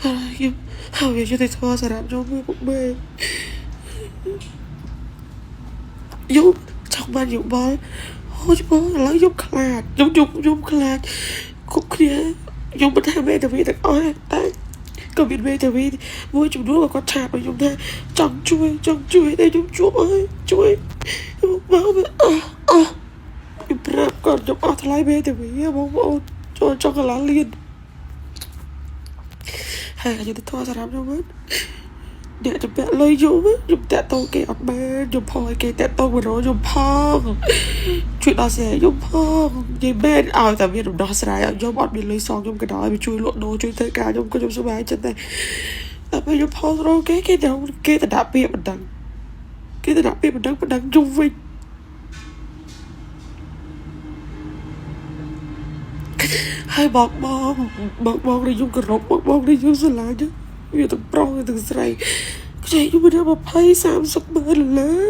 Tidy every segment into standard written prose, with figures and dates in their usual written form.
ខ្ញុំហើយយុទ្ធធម៌សម្រាប់ខ្ញុំមួយពុកម៉ែខ្ញុំចង់បានយោបល់អូយបងឥឡូវខ្ញុំខ្លាចខ្ញុំខ្លាចគ្រប់គ្នាខ្ញុំមិនថាមេតាវីទាំងអស់តែក៏មានមេតាវីមួយចំនួនក៏គាត់ឆាបឲ្យខ្ញុំថាចង់ជួយតែខ្ញុំជួបអើយជួយបងខ្ញុំប្រាប់គាត់ខ្ញុំអស់ថ្លៃមេតាវីបងប្អូនចូលចង់កន្លងលៀនហើយយុទ្ធធម៌សម្រាប់ខ្ញុំអ្នកចំពាក់លុយខ្ញុំតាក់តងគេអត់បានខ្ញុំផងឲ្យគេតាក់តង100ខ្ញុំផងជួយដោះស្រាយខ្ញុំផងនិយាយមែនឲ្យតែមានដំណោះស្រាយឲ្យខ្ញុំអត់មានលុយសងខ្ញុំក៏ដោយជួយលក់ដូរជួយធ្វើការខ្ញុំក៏ខ្ញុំសប្បាយចិត្តដែរតែពេលខ្ញុំផងរកគេទៅដាក់ពាក្យបណ្ដឹងខ្ញុំវិញហើយបងនេះខ្ញុំគោរពបងនេះខ្ញុំស្រឡាញ់វាទាំងប្រុសទាំងស្រីខ្ចីខ្ញុំទៅ20-30 ម៉ឺនដុល្លារ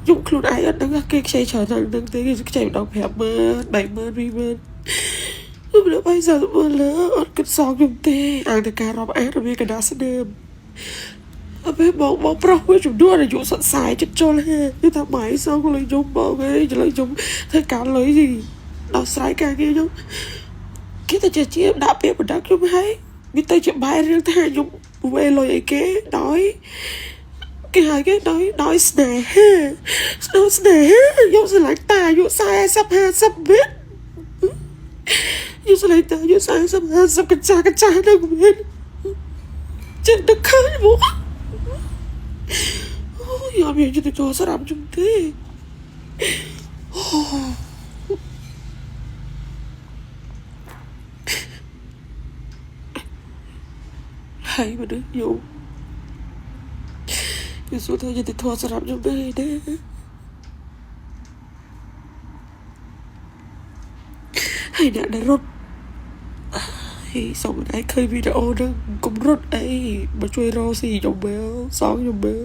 ខ្ញុំខ្លួនឯងអត់ដឹងគេខ្ចីច្រើនហ្នឹងទេគេខ្ចីម្ដង50000 30000 20000ខ្ញុំលើ30 ម៉ឺនលើអត់គិតសងខ្ញុំទេអង្គតែការរាប់អានវាកណ្ដាលស្នើមអើបងប្រុសមួយចំនួនអាយុសត់សាយចិត្តជុលហេគឺថាម៉ៃសងលុយខ្ញុំបងអើយឥឡូវខ្ញុំធ្វើការលុយgìដោះស្រាយការងារខ្ញុំគេទៅជាដាក់ពាក្យបណ្ដឹងខ្ញុំហើយវាទៅជាបែររឿងថាខ្ញុំវេលុយឲ្យគេដោយគេហៅគេដោយស្នេហាខ្ញុំស្រឡាញ់តាអាយុ40-50វិខ្ញុំស្រឡាញ់តាអាយុ40-50កញ្ចាស់ហ្នឹងវិញចិត្តដឹកឃើញមកអូយអត់មានចិត្តចូលស្រាប់ជុំទេហើយមនុស្សយូគឺសួរថាយុទ្ធធម៌សម្រាប់ខ្ញុំទេហើយអ្នកដែលរត់ហើយសូមឯងឃើញវីដេអូហ្នឹងកុំរត់អីមកជួយរកស៊ីខ្ញុំមើលសងខ្ញុំមើល